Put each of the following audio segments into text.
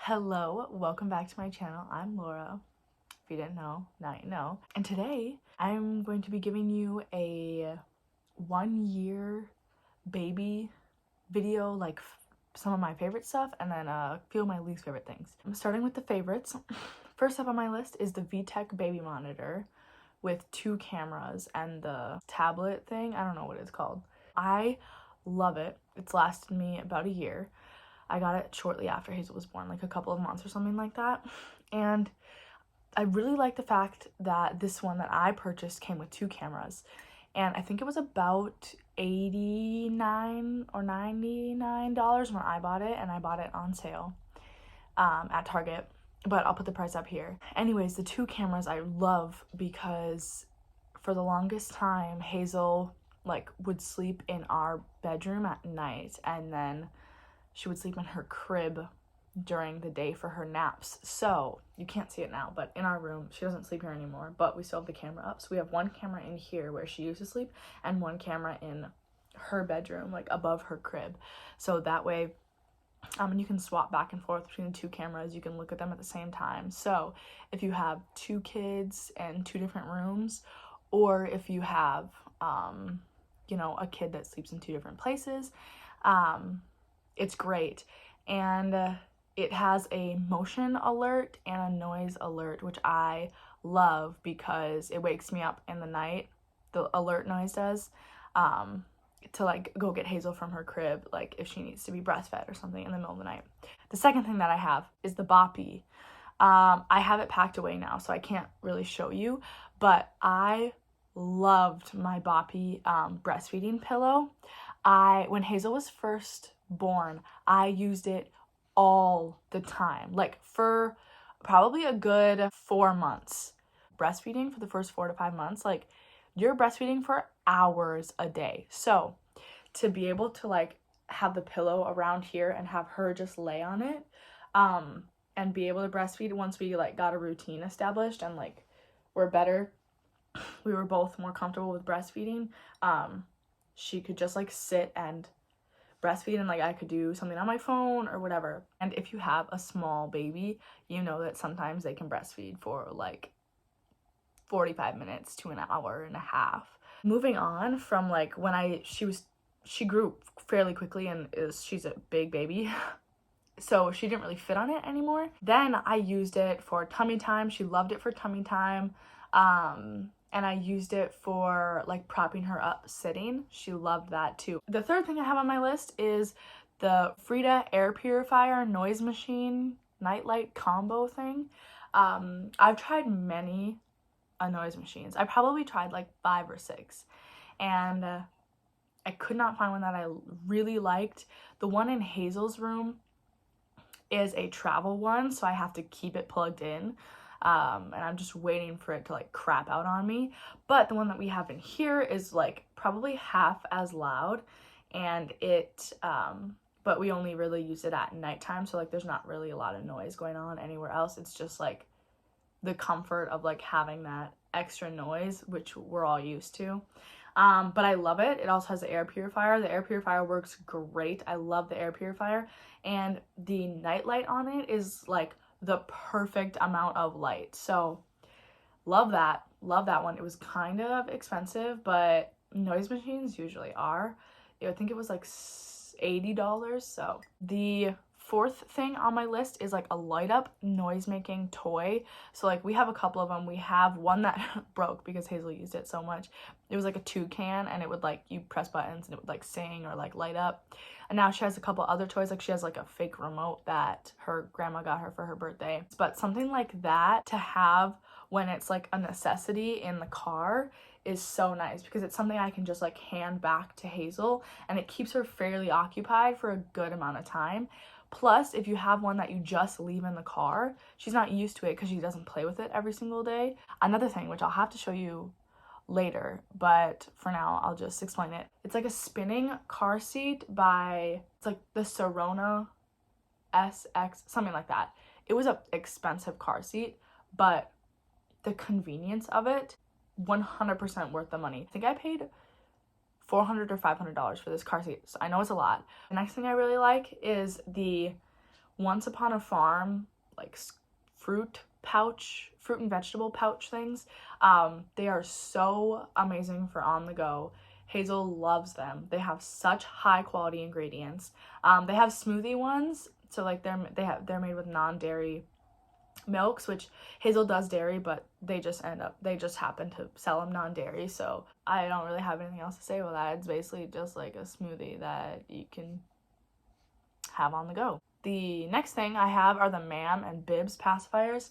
Hello, welcome back to my channel. I'm Laura. If you didn't know, now you know. And today I'm going to be giving you a 1-year baby video, like some of my favorite stuff and then a few of my least favorite things. I'm starting with the favorites. First up on my list is the VTech baby monitor with 2 cameras and the tablet thing. I don't know what it's called. I love it. It's lasted me about a year. I got it shortly after Hazel was born, like a couple of months or something like that. And I really like the fact that this one that I purchased came with 2 cameras. And I think it was about $89 or $99 when I bought it, and I bought it on sale at Target. But I'll put the price up here. Anyways, the 2 cameras I love because for the longest time, Hazel would sleep in our bedroom at night, and then she would sleep in her crib during the day for her naps. So you can't see it now, but in our room, she doesn't sleep here anymore, but we still have the camera up. So we have 1 camera in here where she used to sleep and 1 camera in her bedroom, like above her crib. So that way, and you can swap back and forth between the 2 cameras. You can look at them at the same time. So if you have 2 kids in 2 different rooms, or if you have, a kid that sleeps in 2 different places, it's great. And it has a motion alert and a noise alert, which I love because it wakes me up in the night. The alert noise does, to go get Hazel from her crib, if she needs to be breastfed or something in the middle of the night. The second thing that I have is the Boppy. I have it packed away now, so I can't really show you, but I loved my Boppy breastfeeding pillow. When Hazel was first born, I used it all the time, for probably a good 4 months. Breastfeeding for the first 4 to 5 months, you're breastfeeding for hours a day. So to be able to have the pillow around here and have her just lay on it, and be able to breastfeed once we got a routine established and we were both more comfortable with breastfeeding, she could just sit and breastfeed, and I could do something on my phone or whatever. And if you have a small baby, you know that sometimes they can breastfeed for 45 minutes to an hour and a half. Moving on from she grew fairly quickly, and she's a big baby. So she didn't really fit on it anymore. Then I used it for tummy time. She loved it for tummy time. And I used it for propping her up sitting. She loved that too. The third thing I have on my list is the Frida air purifier noise machine nightlight combo thing. I've tried many noise machines. I probably tried 5 or 6, and I could not find one that I really liked. The one in Hazel's room is a travel one, so I have to keep it plugged in. And I'm just waiting for it to crap out on me. But the one that we have in here is probably half as loud, and but we only really use it at nighttime, so there's not really a lot of noise going on anywhere else. It's just the comfort of having that extra noise, which we're all used to. But I love it. It also has the air purifier. The air purifier works great. I love the air purifier, and the nightlight on it is the perfect amount of light. So love that one. It was kind of expensive, but noise machines usually are. I think it was $80. So the fourth thing on my list is a light up noise making toy. So we have a couple of them. We have one that broke because Hazel used it so much. It was a toucan, and it would you press buttons and it would sing or light up. And now she has a couple other toys. She has a fake remote that her grandma got her for her birthday. But something like that to have when it's a necessity in the car is so nice, because it's something I can just hand back to Hazel, and it keeps her fairly occupied for a good amount of time. Plus, if you have one that you just leave in the car, she's not used to it because she doesn't play with it every single day. Another thing, which I'll have to show you later, but for now I'll just explain it. It's a spinning car seat it's the Sorona SX, something like that. It was an expensive car seat, but the convenience of it, 100% worth the money. I think I paid $400 or $500 for this car seat, so I know it's a lot. The next thing I really like is the Once Upon a Farm, like fruit and vegetable pouch things. They are so amazing for on the go. Hazel loves them. They have such high quality ingredients. They have smoothie ones, so like they're made with non-dairy milks, which Hazel does dairy, but they just happen to sell them non-dairy, so I don't really have anything else to say about that. It's basically just like a smoothie that you can have on the go. The next thing I have are the Mam and Bibs pacifiers.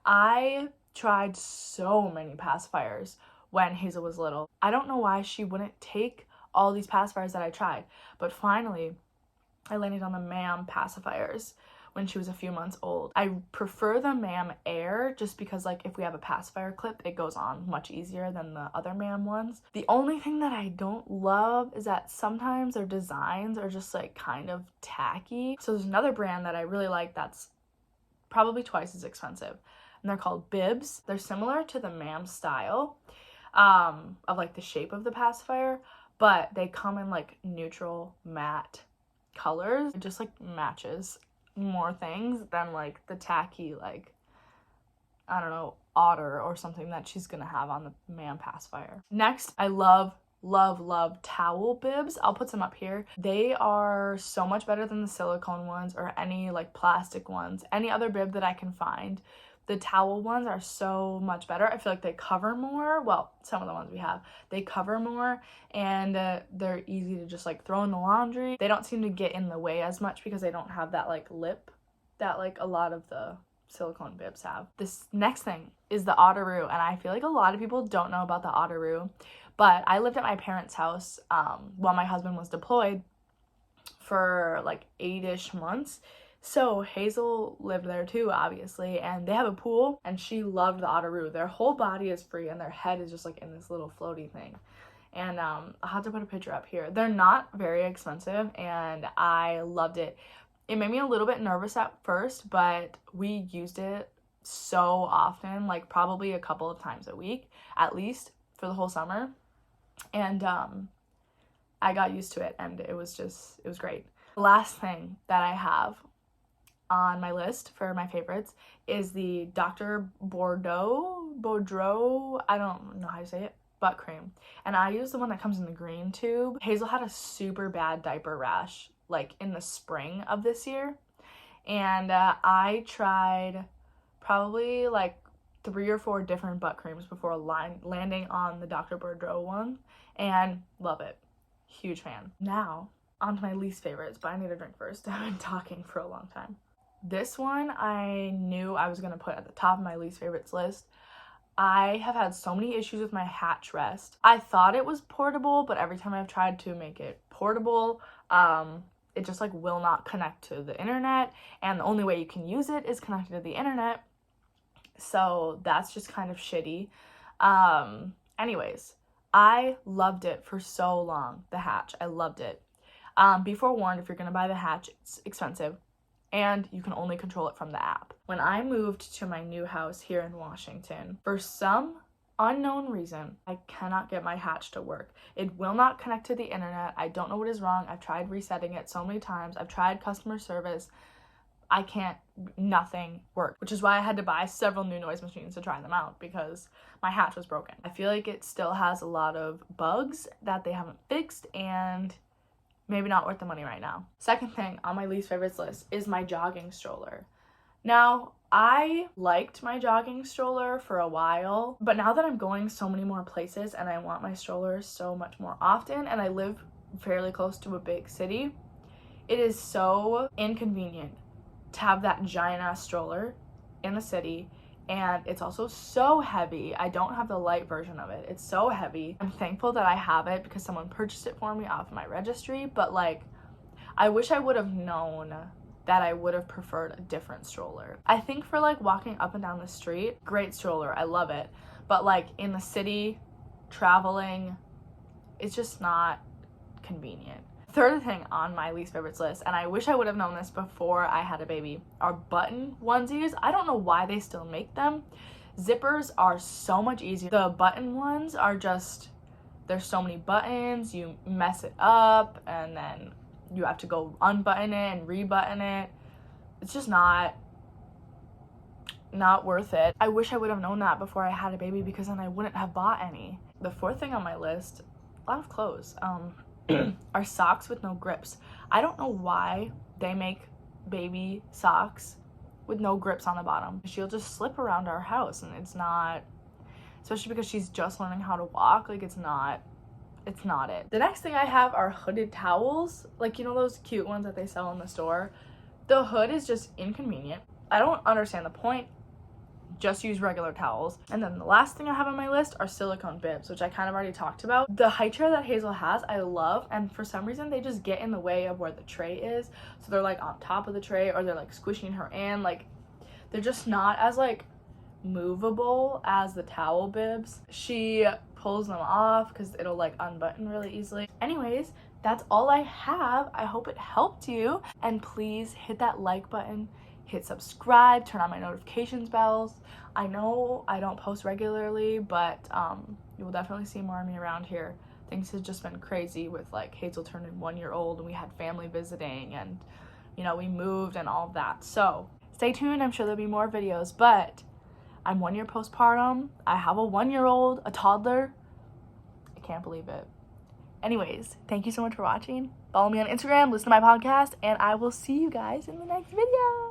I tried so many pacifiers when Hazel was little. I don't know why she wouldn't take all these pacifiers that I tried, but finally I landed on the Mam pacifiers when she was a few months old. I prefer the Mam Air just because like if we have a pacifier clip, it goes on much easier than the other Mam ones. The only thing that I don't love is that sometimes their designs are just like kind of tacky. So there's another brand that I really like that's probably twice as expensive, and they're called Bibs. They're similar to the Mam style of like the shape of the pacifier, but they come in like neutral matte colors. It just like matches more things than like the tacky, like, I don't know, otter or something that she's gonna have on the Mam pacifier. Next, I love towel bibs. I'll put some up here. They are so much better than the silicone ones or any like plastic ones, any other bib that I can find. The towel ones are so much better. I feel like they cover more. Well, some of the ones we have, they cover more, and they're easy to just like throw in the laundry. They don't seem to get in the way as much because they don't have that like lip that like a lot of the silicone bibs have. This next thing is the Otaru, and I feel like a lot of people don't know about the Otaru, but I lived at my parents' house while my husband was deployed for like 8-ish months. So Hazel lived there too, obviously, and they have a pool, and she loved the Otaru. Their whole body is free, and their head is just like in this little floaty thing. And I'll have to put a picture up here. They're not very expensive, and I loved it. It made me a little bit nervous at first, but we used it so often, like probably a couple of times a week, at least for the whole summer. And I got used to it, and it was great. The last thing that I have on my list for my favorites is the Dr. Boudreaux, I don't know how to say it, butt cream. And I use the one that comes in the green tube. Hazel had a super bad diaper rash like in the spring of this year, and I tried probably like 3 or 4 different butt creams before landing on the Dr. Boudreaux one, and love it. Huge fan. Now on to my least favorites, but I need a drink first. I've been talking for a long time. This one I knew I was going to put at the top of my least favorites list. I have had so many issues with my hatch rest. I thought it was portable, but every time I've tried to make it portable, it just like will not connect to the internet, and the only way you can use it is connected to the internet. So that's just kind of shitty. Anyways, I loved it for so long, the hatch. I loved it. Be forewarned, if you're going to buy the hatch, it's expensive, and you can only control it from the app. When I moved to my new house here in Washington, for some unknown reason, I cannot get my hatch to work. It will not connect to the internet. I don't know what is wrong. I've tried resetting it so many times. I've tried customer service. I can't, nothing worked, which is why I had to buy several new noise machines to try them out because my hatch was broken. I feel like it still has a lot of bugs that they haven't fixed, and maybe not worth the money right now. Second thing on my least favorites list is my jogging stroller. Now, I liked my jogging stroller for a while, but now that I'm going so many more places and I want my stroller so much more often, and I live fairly close to a big city, it is so inconvenient to have that giant ass stroller in the city, and it's also so heavy. I don't have the light version of it. It's so heavy. I'm thankful that I have it because someone purchased it for me off my registry, but like, I wish I would have known that I would have preferred a different stroller. I think for like walking up and down the street, great stroller, I love it. But like in the city, traveling, it's just not convenient. Third thing on my least favorites list, and I wish I would have known this before I had a baby, are button onesies. I don't know why they still make them. Zippers are so much easier. The button ones are just, there's so many buttons, you mess it up, and then you have to go unbutton it and rebutton it. it's just not worth it. I wish I would have known that before I had a baby, because then I wouldn't have bought any. The fourth thing on my list, a lot of clothes, are socks with no grips. I don't know why they make baby socks with no grips on the bottom. She'll just slip around our house, and it's not, especially because she's just learning how to walk, like it's not it. The next thing I have are hooded towels, like, you know, those cute ones that they sell in the store. The hood is just inconvenient. I don't understand the point. Just use regular towels. And then the last thing I have on my list are silicone bibs, which I kind of already talked about. The high chair that Hazel has, I love, and for some reason they just get in the way of where the tray is. So they're like on top of the tray, or they're like squishing her in. Like, they're just not as like movable as the towel bibs. She pulls them off because it'll like unbutton really easily. Anyways, that's all I have. I hope it helped you, and please hit that like button, hit subscribe, turn on my notifications bells. I know I don't post regularly, but you will definitely see more of me around here. Things have just been crazy with like Hazel turning 1 year old, and we had family visiting, and you know, we moved and all of that. So stay tuned, I'm sure there'll be more videos, but I'm 1 year postpartum. I have a 1 year old, a toddler. I can't believe it. Anyways, thank you so much for watching. Follow me on Instagram, listen to my podcast, and I will see you guys in the next video.